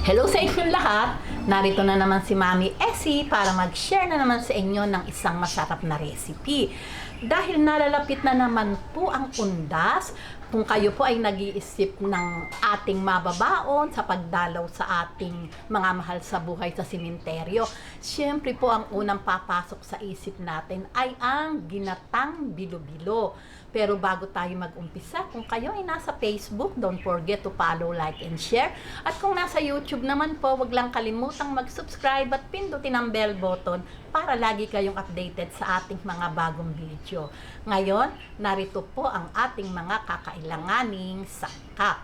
Hello sa inyong lahat! Narito na naman si Mami Essie para mag-share na naman sa inyo ng isang masarap na recipe. Dahil nalalapit na naman po ang undas, kung kayo po ay nag-iisip ng ating mababaon sa pagdalaw sa ating mga mahal sa buhay sa simenteryo, syempre po ang unang papasok sa isip natin ay ang ginatang bilo-bilo. Pero bago tayo mag-umpisa, kung kayo ay nasa Facebook, don't forget to follow, like, and share. At kung nasa YouTube naman po, wag lang kalimutang mag-subscribe at pindutin ang bell button para lagi kayong updated sa ating mga bagong video. Ngayon, narito po ang ating mga kakailanganing sangkap.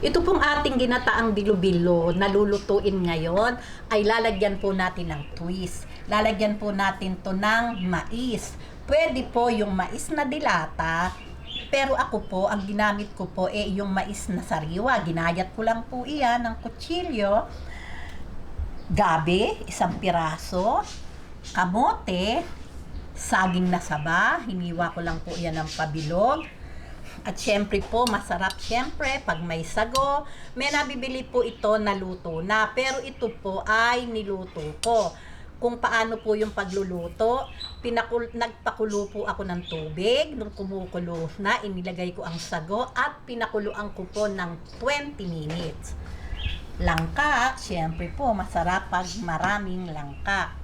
Ito pong ating ginataang bilo-bilo na lulutuin ngayon ay lalagyan po natin ng twist. Lalagyan po natin to ng mais. Pwede po yung mais na dilata, pero ako po, ang ginamit ko po yung mais na sariwa. Ginayat ko lang po iyan ng kutsilyo. Gabi, isang piraso. Kamote, saging na saba. Hiniwa ko lang po iyan ng pabilog. At syempre po, masarap syempre pag may sago. May nabibili po ito na luto na, pero ito po ay niluto ko. Kung paano po yung pagluluto, nagpakulo po ako ng tubig. Nung kumukulo na, inilagay ko ang sago at pinakuluan ko po ng 20 minutes. Langka, syempre po, masarap pag maraming langka.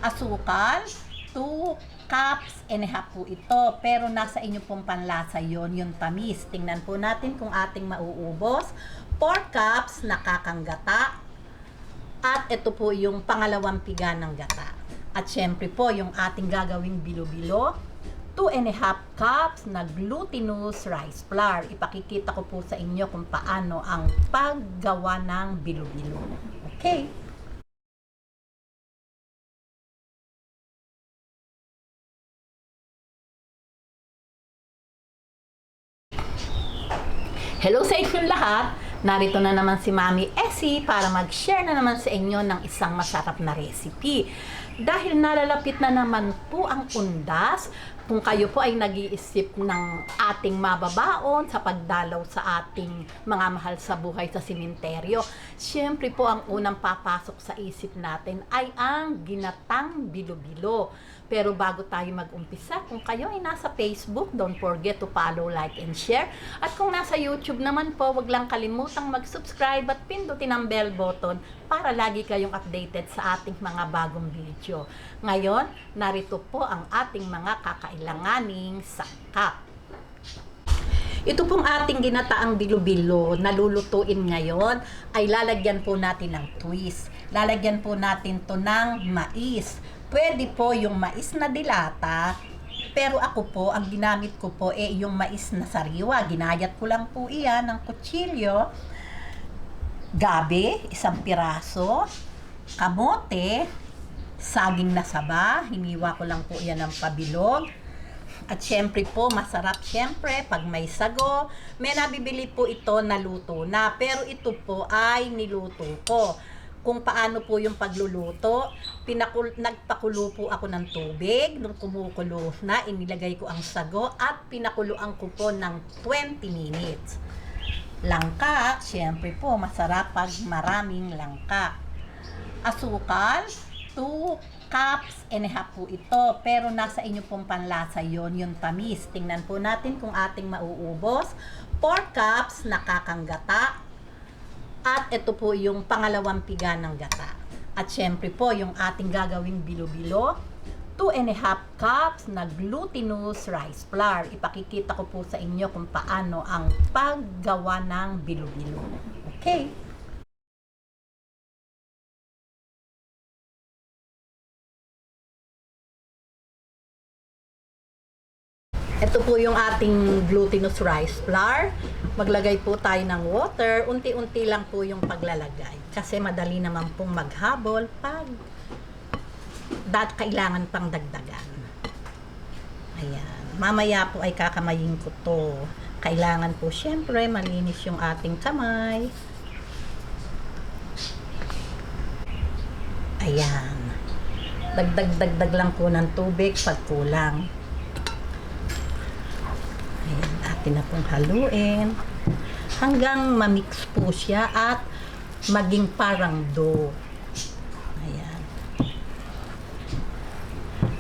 Asukal, 2 cups and a half po ito. Pero nasa inyo pong panlasa yon, yung tamis. Tingnan po natin kung ating mauubos. 4 cups na kakang gata. At ito po yung pangalawang piga ng gata. At syempre po, yung ating gagawing bilo-bilo, 2 and a half cups na glutinous rice flour. Ipakikita ko po sa inyo kung paano ang paggawa ng bilo-bilo. Okay? Hello sa inyong lahat! Narito na naman si Mami Essie para mag-share na naman sa inyo ng isang masarap na recipe. Dahil nalalapit na naman po ang undas, kung kayo po ay nag-iisip ng ating mababaon sa pagdalaw sa ating mga mahal sa buhay sa simenteryo, syempre po ang unang papasok sa isip natin ay ang ginatang bilo-bilo. Pero bago tayo mag-umpisa, kung kayo ay nasa Facebook, don't forget to follow, like, and share. At kung nasa YouTube naman po, wag lang kalimutang mag-subscribe at pindutin ang bell button para lagi kayong updated sa ating mga bagong video. Ngayon, narito po ang ating mga kakailanganing sangkap. Ito pong ating ginataang bilo-bilo na lulutuin ngayon ay lalagyan po natin ng twist. Lalagyan po natin to ng mais. Pwede po yung mais na dilata, pero ako po, ang ginamit ko po yung mais na sariwa. Ginayat ko lang po iyan ng kutsilyo. Gabi, isang piraso. Kamote, saging na saba. Hiniwa ko lang po iyan ng pabilog. At syempre po, masarap syempre pag may sago. May nabibili po ito na luto na, pero ito po ay niluto ko. Kung paano po yung pagluluto, nagpakulo po ako ng tubig. Nung kumukulo na, inilagay ko ang sago at pinakuluan ko po ng 20 minutes. Langka, syempre po, masarap pag maraming langka. Asukal, 2 cups and a half po ito. Pero nasa inyo pong panlasa yon, yung tamis. Tingnan po natin kung ating mauubos. 4 cups na kakang gata. At ito po yung pangalawang piga ng gata. At syempre po, yung ating gagawing bilo-bilo, 2 and a half cups na glutinous rice flour. Ipakikita ko po sa inyo kung paano ang paggawa ng bilo-bilo. Okay? Ito po yung ating glutinous rice flour. Maglagay po tayo ng water. Unti-unti lang po yung paglalagay. Kasi madali naman pong maghabol pag kailangan pang dagdagan. Ayan. Mamaya po ay kakamayin ko to. Kailangan po syempre malinis yung ating kamay. Ayan. Dagdag lang po ng tubig pag kulang. Ayan, atin na pong haluin hanggang ma-mix po siya at maging parang dough. Ayan.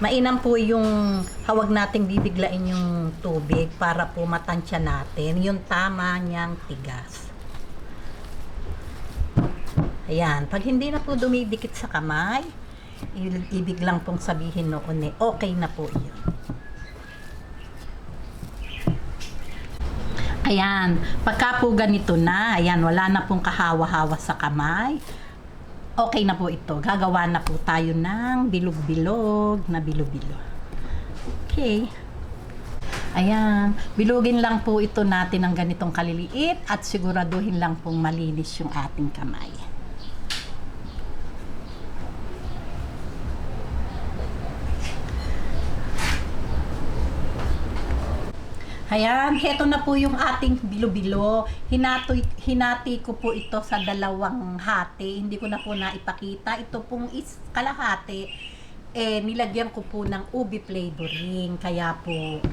Mainam po yung hawag nating bibiglain yung tubig para po matansya natin yung tama niyang tigas. Ayan, pag hindi na po dumidikit sa kamay, ibig lang pong sabihin noon okay na po yun. Ayan, pagka po ganito na, ayan, wala na pong kahawa-hawa sa kamay, okay na po ito. Gagawa na po tayo ng bilog-bilog na bilo-bilo. Okay. Ayan, bilugin lang po ito natin ng ganitong kaliliit at siguraduhin lang pong malinis yung ating kamay. Ayan, heto na po yung ating bilo-bilo. Hinati ko po ito sa dalawang hati. Hindi ko na po naipakita. Ito pong kalahati, nilagyan ko po ng ubi flavoring. Kaya po,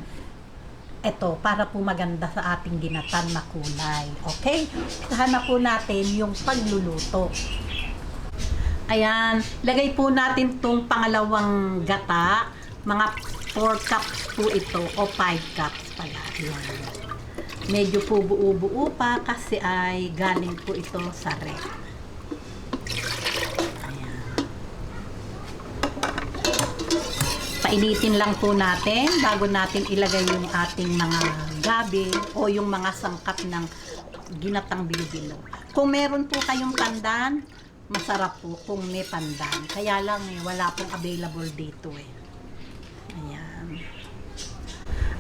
ito, para po maganda sa ating ginatan na kulay. Okay? Usahan na po natin yung pagluluto. Ayan, lagay po natin tong pangalawang gata. Mga 4 cups po ito o 5 cups pala. Ayan. Medyo po buo-buo pa kasi ay galing po ito sa ref. Ayan. Painitin lang po natin bago natin ilagay yung ating mga gabi o yung mga sangkap ng ginatang bilo-bilo. Kung meron po kayong pandan, masarap po kung may pandan. Kaya lang wala pong available dito Ayan.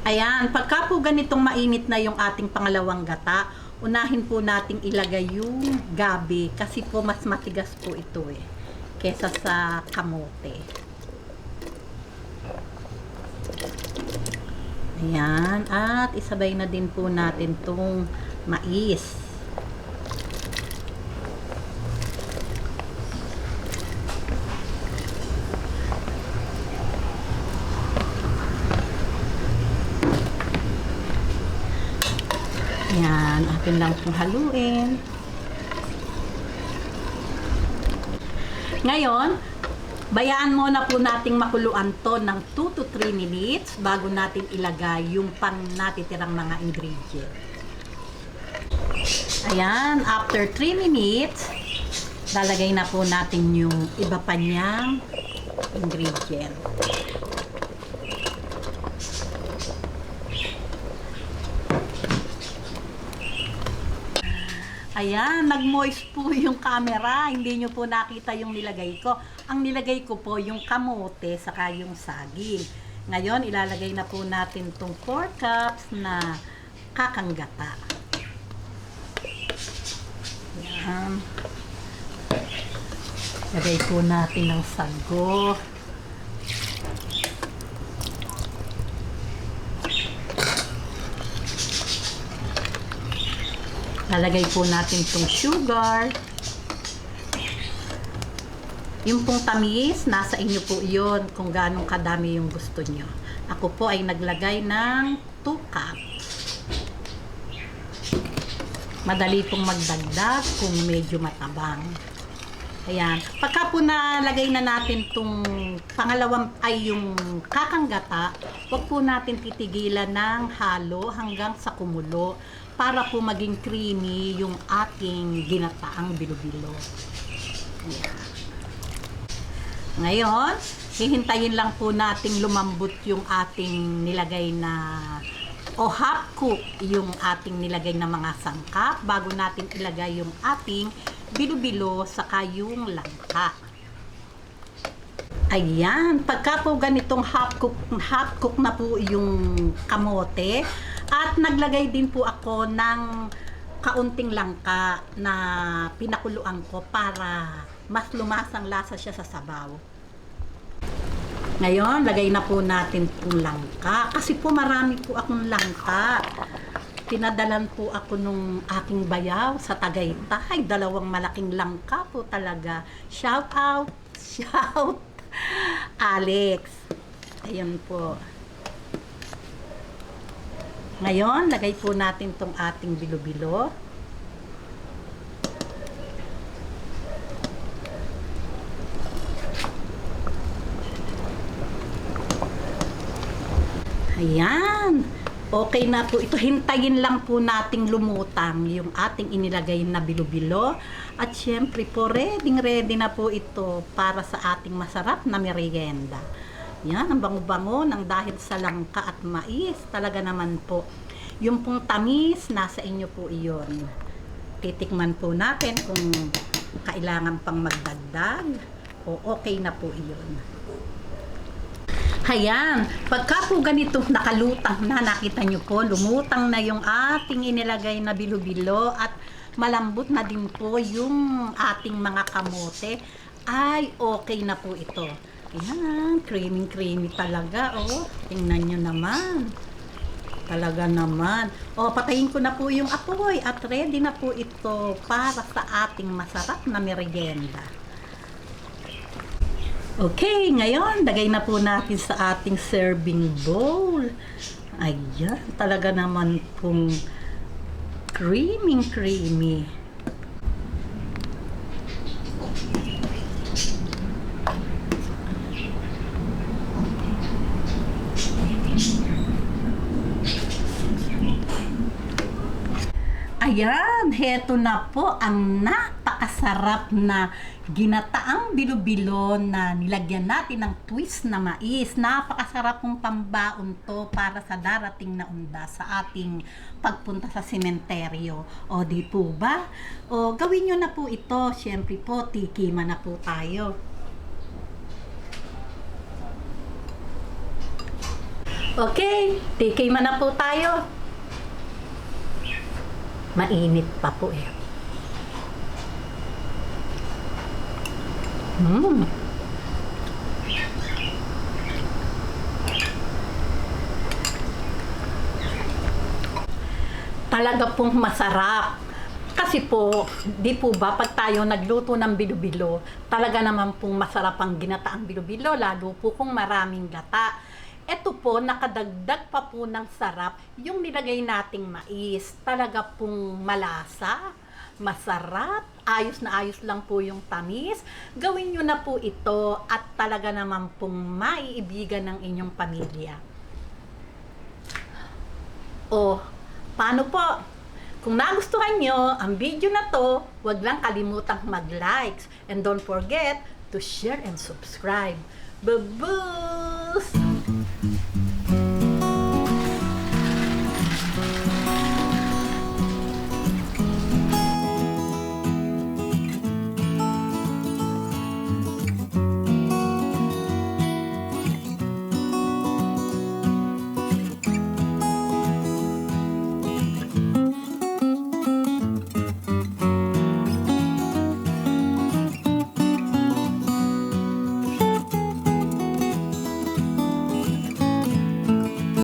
Ayan, pagka po ganitong mainit na yung ating pangalawang gata, unahin po nating ilagay yung gabi kasi po mas matigas po ito kesa sa kamote. Ayan, at isabay na din po natin tong mais. Yan, atin lang pong haluin. Ngayon, bayaan muna po nating makuluan to ng 2 to 3 minutes bago natin ilagay yung pang natitirang mga ingredients. Ayan, after 3 minutes, lalagay na po natin yung iba pa niyang ingredient. Ayan, nag-moist po yung camera. Hindi nyo po nakita yung nilagay ko. Ang nilagay ko po yung kamote saka yung saging. Ngayon, ilalagay na po natin itong 4 cups na kakanggata. Ayan. Lagay po natin ng sago. Lalagay po natin itong sugar. Yung pong tamis, nasa inyo po yun kung ganong kadami yung gusto nyo. Ako po ay naglagay ng 2 cups. Madali pong magdagdag kung medyo matabang. Ayan. Pagka po nalagay na natin itong pangalawang ay yung kakanggata, wag po natin titigilan ng halo hanggang sa kumulo para po maging creamy yung ating ginataang bilo-bilo. Ayan. Ngayon, hihintayin lang po nating lumambot yung ating nilagay na o half cook yung ating nilagay na mga sangkap bago natin ilagay yung ating bilo-bilo saka yung langka. Ayan, pagka po ganitong half cook na po yung kamote at naglagay din po ako ng kaunting langka na pinakuluan ko para mas lumasang lasa siya sa sabaw. Ngayon, lagay na po natin itong langka. Kasi po marami po akong langka. Pinadalan po ako nung aking bayaw sa Tagaytay. 2 malaking langka po talaga. Shout out! Shout! Alex. Ayun po. Ngayon, lagay po natin itong ating bilo-bilo. Ayan. Okay na po ito. Hintayin lang po nating lumutang yung ating inilagay na bilo-bilo. At syempre po, ready na po ito para sa ating masarap na merienda. Yan, ang bango-bango ng dahil sa langka at mais. Talaga naman po. Yung pong tamis, nasa inyo po iyon. Titikman po natin kung kailangan pang magdagdag o okay na po iyon. Ayan, pagka po ganito nakalutang na, nakita nyo po, lumutang na yung ating inilagay na bilo-bilo at malambot na din po yung ating mga kamote, ay okay na po ito. Ayan, creamy talaga, oh. Tingnan nyo naman. Talaga naman. O, patayin ko na po yung apoy at ready na po ito para sa ating masarap na merienda. Okay, ngayon, lagay na po natin sa ating serving bowl. Ayan, talaga naman pong creamy. Ayan, heto na po ang napakasarap na ginataang bilo-bilo na nilagyan natin ng twist na mais. Napakasarap pong pambaon to para sa darating na undas sa ating pagpunta sa sementeryo. O di po ba? O gawin nyo na po ito. Siyempre po, tikiman na po tayo. Okay, tikiman na po tayo. Mainit pa po eh. Talaga pong masarap. Kasi po, di po ba, pag tayo nagluto ng bilo-bilo, talaga naman pong masarap ang ginataang bilo-bilo, lalo po kung maraming gata. Ito po, nakadagdag pa po ng sarap yung nilagay nating mais. Talaga pong malasa, masarap, ayos na ayos lang po yung tamis. Gawin nyo na po ito at talaga naman pong maiibigan ng inyong pamilya. O, paano po? Kung nagustuhan nyo ang video na to, huwag lang kalimutang mag-likes. And don't forget to share and subscribe. Babuus!